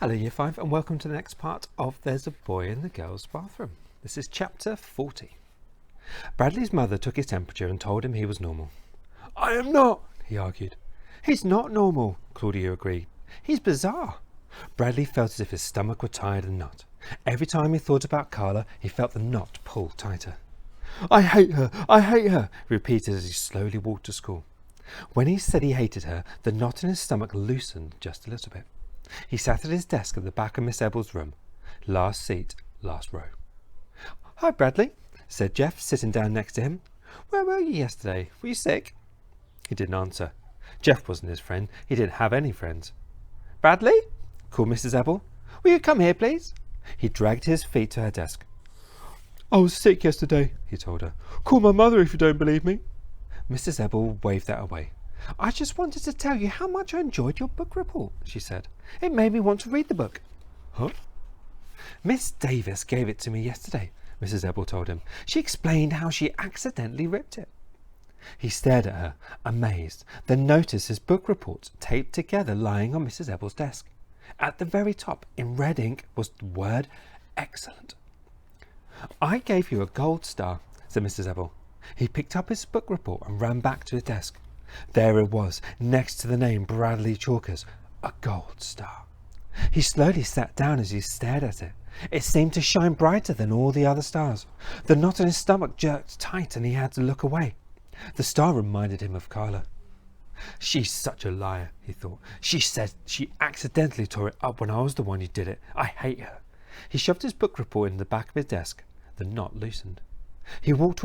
Hello Year 5 and welcome to the next part of There's a Boy in the Girls' Bathroom. This is chapter 40. Bradley's mother took his temperature and told him he was normal. I am not, he argued. He's not normal, Claudia agreed. He's bizarre. Bradley felt as if his stomach were tied in a knot. Every time he thought about Carla, he felt the knot pull tighter. I hate her, he repeated as he slowly walked to school. When he said he hated her, the knot in his stomach loosened just a little bit. He sat at his desk at the back of Miss Ebel's room. Last seat, last row. Hi, Bradley, said Jeff, sitting down next to him. Where were you yesterday? Were you sick? He didn't answer. Jeff wasn't his friend. He didn't have any friends. Bradley? Called Mrs. Ebel. Will you come here, please? He dragged his feet to her desk. I was sick yesterday, he told her. Call my mother if you don't believe me. Mrs. Ebel waved that away. I just wanted to tell you how much I enjoyed your book report, she said. It made me want to read the book. Huh? Miss Davis gave it to me yesterday, Mrs. Ebel told him. She explained how she accidentally ripped it. He stared at her, amazed, then noticed his book reports taped together lying on Mrs. Ebel's desk. At the very top, in red ink, was the word excellent. I gave you a gold star, said Mrs. Ebel. He picked up his book report and ran back to his desk. There it was, next to the name Bradley Chalkers, a gold star. He slowly sat down as he stared at it. It seemed to shine brighter than all the other stars. The knot in his stomach jerked tight and he had to look away. The star reminded him of Carla. She's such a liar, he thought. She said she accidentally tore it up when I was the one who did it. I hate her. He shoved his book report in the back of his desk. The knot loosened. He walked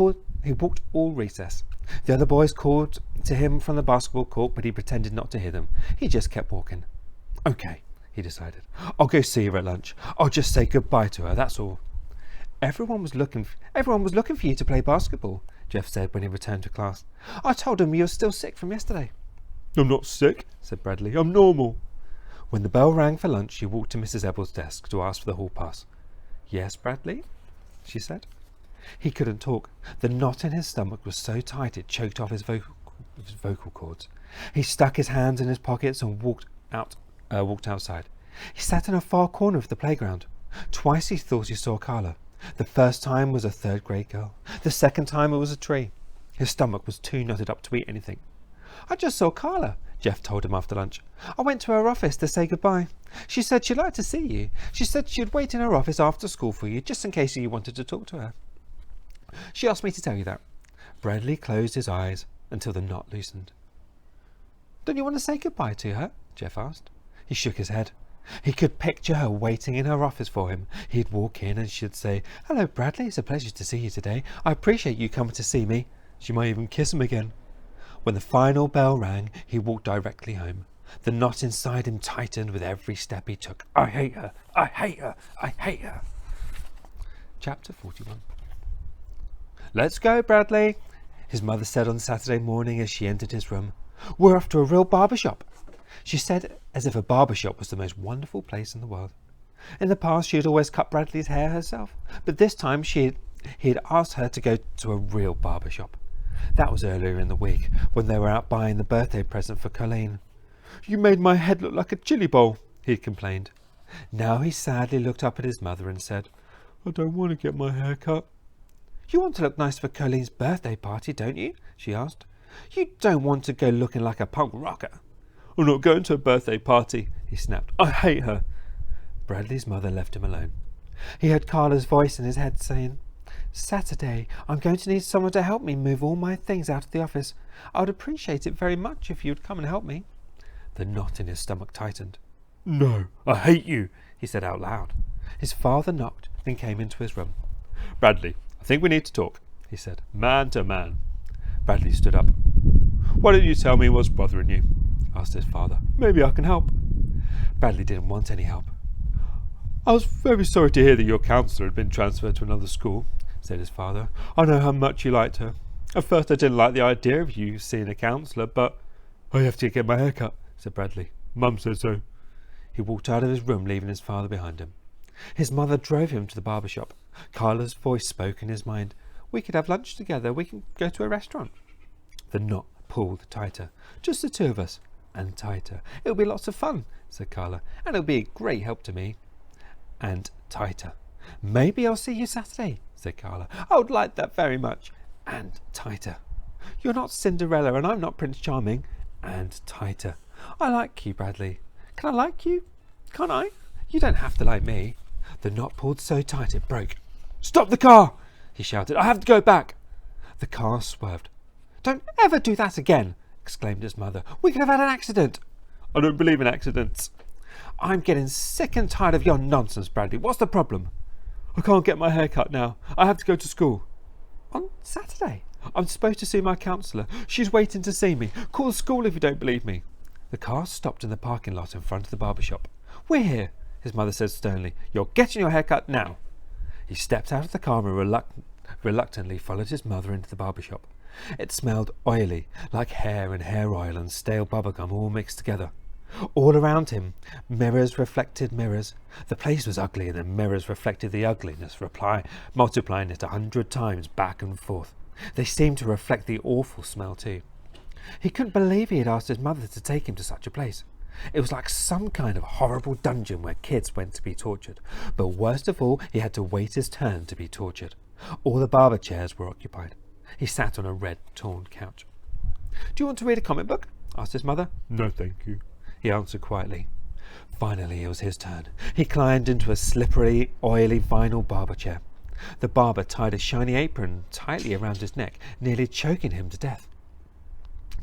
all recess. The other boys called to him from the basketball court, but he pretended not to hear them. He just kept walking. Okay, he decided. I'll go see her at lunch. I'll just say goodbye to her, that's all. Everyone was looking for you to play basketball, Jeff said when he returned to class. I told them you were still sick from yesterday. I'm not sick, said Bradley. I'm normal. When the bell rang for lunch, he walked to Mrs. Ebel's desk to ask for the hall pass. Yes, Bradley, she said. He couldn't talk. The knot in his stomach was so tight it choked off his vocal cords. He stuck his hands in his pockets and walked outside. He sat in a far corner of the playground. Twice he thought he saw Carla. The first time was a third-grade girl. The second time it was a tree. His stomach was too knotted up to eat anything. I just saw Carla, Jeff told him after lunch. I went to her office to say goodbye. She said she'd like to see you. She said she'd wait in her office after school for you, just in case you wanted to talk to her. She asked me to tell you that. Bradley closed his eyes until the knot loosened. Don't you want to say goodbye to her? Jeff asked. He shook his head. He could picture her waiting in her office for him. He'd walk in and she'd say, Hello, Bradley, it's a pleasure to see you today. I appreciate you coming to see me. She might even kiss him again. When the final bell rang, he walked directly home. The knot inside him tightened with every step he took. I hate her. I hate her. I hate her. Chapter 41. Let's go, Bradley, his mother said on Saturday morning as she entered his room. We're off to a real barber shop. She said as if a barber shop was the most wonderful place in the world. In the past, she had always cut Bradley's hair herself, but this time he had asked her to go to a real barber shop. That was earlier in the week, when they were out buying the birthday present for Colleen. You made my head look like a chili bowl, he had complained. Now he sadly looked up at his mother and said, I don't want to get my hair cut. You want to look nice for Colleen's birthday party, don't you? She asked. You don't want to go looking like a punk rocker. I'm not going to a birthday party, he snapped. I hate her. Bradley's mother left him alone. He heard Carla's voice in his head saying, Saturday, I'm going to need someone to help me move all my things out of the office. I would appreciate it very much if you'd come and help me. The knot in his stomach tightened. No, I hate you, he said out loud. His father knocked and came into his room. Bradley, I think we need to talk, he said, man to man. Bradley stood up. Why don't you tell me what's bothering you? Asked his father. Maybe I can help. Bradley didn't want any help. I was very sorry to hear that your counsellor had been transferred to another school, said his father. I know how much you liked her. At first I didn't like the idea of you seeing a counsellor, but I have to get my hair cut, said Bradley. Mum said so. He walked out of his room, leaving his father behind him. His mother drove him to the barber shop. Carla's voice spoke in his mind. We could have lunch together. We can go to a restaurant. The knot pulled tighter. Just the two of us. and tighter. It'll be lots of fun, said Carla, and it'll be a great help to me. And tighter. Maybe I'll see you Saturday, said Carla. I would like that very much. And tighter. You're not Cinderella and I'm not Prince Charming. And tighter. I like you, Bradley. Can I like you? Can't I? You don't have to like me. The knot pulled so tight it broke. Stop the car! He shouted. I have to go back. The car swerved. Don't ever do that again, exclaimed his mother. We could have had an accident. I don't believe in accidents. I'm getting sick and tired of your nonsense, Bradley. What's the problem? I can't get my hair cut now. I have to go to school. On Saturday? I'm supposed to see my counsellor. She's waiting to see me. Call the school if you don't believe me. The car stopped in the parking lot in front of the barber shop. We're here, his mother said sternly. You're getting your hair cut now. He stepped out of the car and reluctantly followed his mother into the barber shop. It smelled oily, like hair and hair oil and stale bubblegum all mixed together. All around him, mirrors reflected mirrors. The place was ugly, and the mirrors reflected the ugliness, multiplying it 100 times back and forth. They seemed to reflect the awful smell too. He couldn't believe he had asked his mother to take him to such a place. It was like some kind of horrible dungeon where kids went to be tortured. But worst of all, he had to wait his turn to be tortured. All the barber chairs were occupied. He sat on a red, torn couch. Do you want to read a comic book? Asked his mother. No, thank you, he answered quietly. Finally, it was his turn. He climbed into a slippery, oily vinyl barber chair. The barber tied a shiny apron tightly around his neck, nearly choking him to death.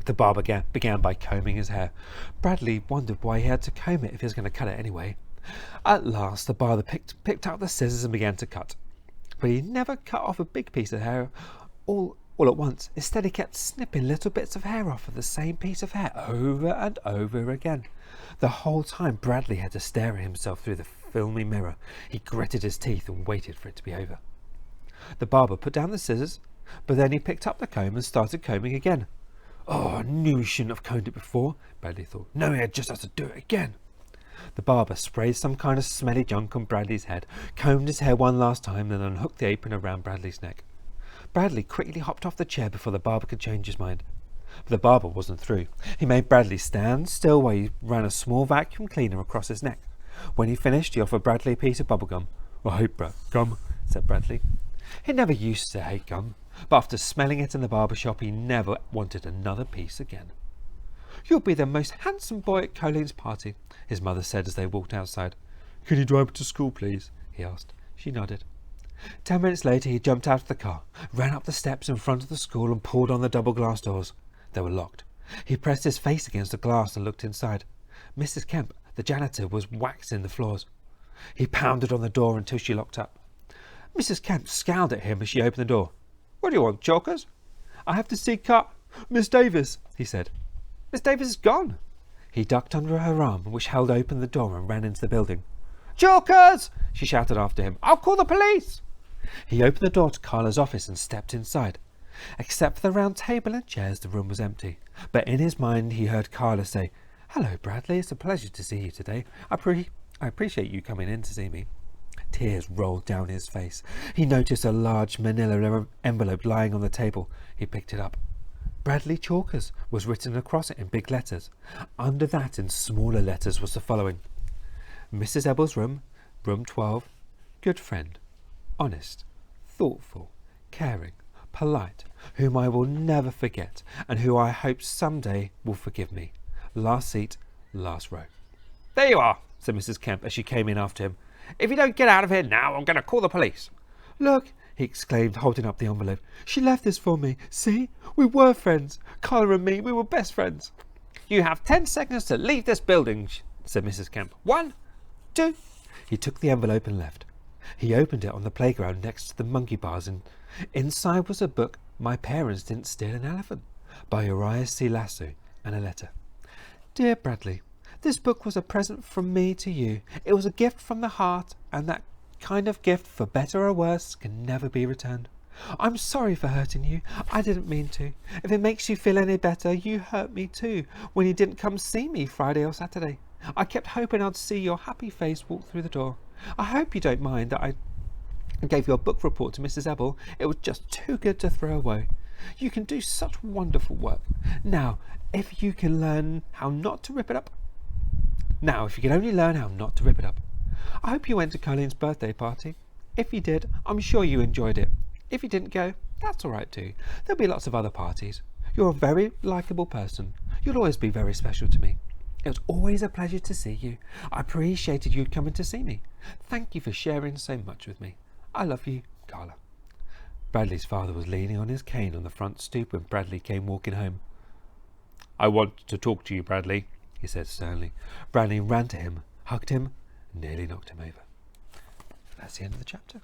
The barber began by combing his hair. Bradley wondered why he had to comb it if he was going to cut it anyway. At last, the barber picked up the scissors and began to cut. But he never cut off a big piece of hair all at once. Instead, he kept snipping little bits of hair off of the same piece of hair over and over again. The whole time, Bradley had to stare at himself through the filmy mirror. He gritted his teeth and waited for it to be over. The barber put down the scissors, but then he picked up the comb and started combing again. Oh, I knew he shouldn't have combed it before, Bradley thought. No, he just has to do it again. The barber sprayed some kind of smelly junk on Bradley's head, combed his hair one last time, then unhooked the apron around Bradley's neck. Bradley quickly hopped off the chair before the barber could change his mind. But the barber wasn't through. He made Bradley stand still while he ran a small vacuum cleaner across his neck. When he finished, he offered Bradley a piece of bubblegum. I hate gum, said Bradley. He never used to hate gum, but after smelling it in the barber shop, he never wanted another piece again. You'll be the most handsome boy at Colleen's party, his mother said as they walked outside. Can you drive me to school, please? He asked. She nodded. 10 minutes later, he jumped out of the car, ran up the steps in front of the school and pulled on the double glass doors. They were locked. He pressed his face against the glass and looked inside. Mrs. Kemp, the janitor, was waxing the floors. He pounded on the door until she locked up. Mrs. Kemp scowled at him as she opened the door. What do you want, Chalkers? I have to see Miss Davis, he said. Miss Davis is gone. He ducked under her arm, which held open the door, and ran into the building. Chalkers! She shouted after him. I'll call the police! He opened the door to Carla's office and stepped inside. Except for the round table and chairs, the room was empty. But in his mind, he heard Carla say, Hello, Bradley. It's a pleasure to see you today. I appreciate you coming in to see me. Tears rolled down his face. He noticed a large manila envelope lying on the table. He picked it up. Bradley Chalkers was written across it in big letters. Under that, in smaller letters, was the following. Mrs. Ebble's room, room 12. Good friend. Honest. Thoughtful. Caring. Polite. Whom I will never forget, and who I hope someday will forgive me. Last seat, last row. There you are, said Mrs. Kemp as she came in after him. If you don't get out of here now, I'm going to call the police. Look, he exclaimed, holding up the envelope. She left this for me. See? We were friends. Carla and me, we were best friends. You have 10 seconds to leave this building, said Mrs. Kemp. 1, 2. He took the envelope and left. He opened it on the playground next to the monkey bars, and inside was a book, My Parents Didn't Steal an Elephant, by Uriah C. Lasso, and a letter. Dear Bradley, this book was a present from me to you. It was a gift from the heart, and that kind of gift, for better or worse, can never be returned. I'm sorry for hurting you. I didn't mean to. If it makes you feel any better, you hurt me too when you didn't come see me Friday or Saturday. I kept hoping I'd see your happy face walk through the door. I hope you don't mind that I gave your book report to Mrs. Ebble. It was just too good to throw away. You can do such wonderful work. Now, if you can learn how not to rip it up. Now, if you can only learn how not to rip it up. I hope you went to Colleen's birthday party. If you did, I'm sure you enjoyed it. If you didn't go, that's all right too. There'll be lots of other parties. You're a very likeable person. You'll always be very special to me. It was always a pleasure to see you. I appreciated you coming to see me. Thank you for sharing so much with me. I love you, Carla. Bradley's father was leaning on his cane on the front stoop when Bradley came walking home. I want to talk to you, Bradley, he said sternly. Bradley ran to him, hugged him, and nearly knocked him over. That's the end of the chapter.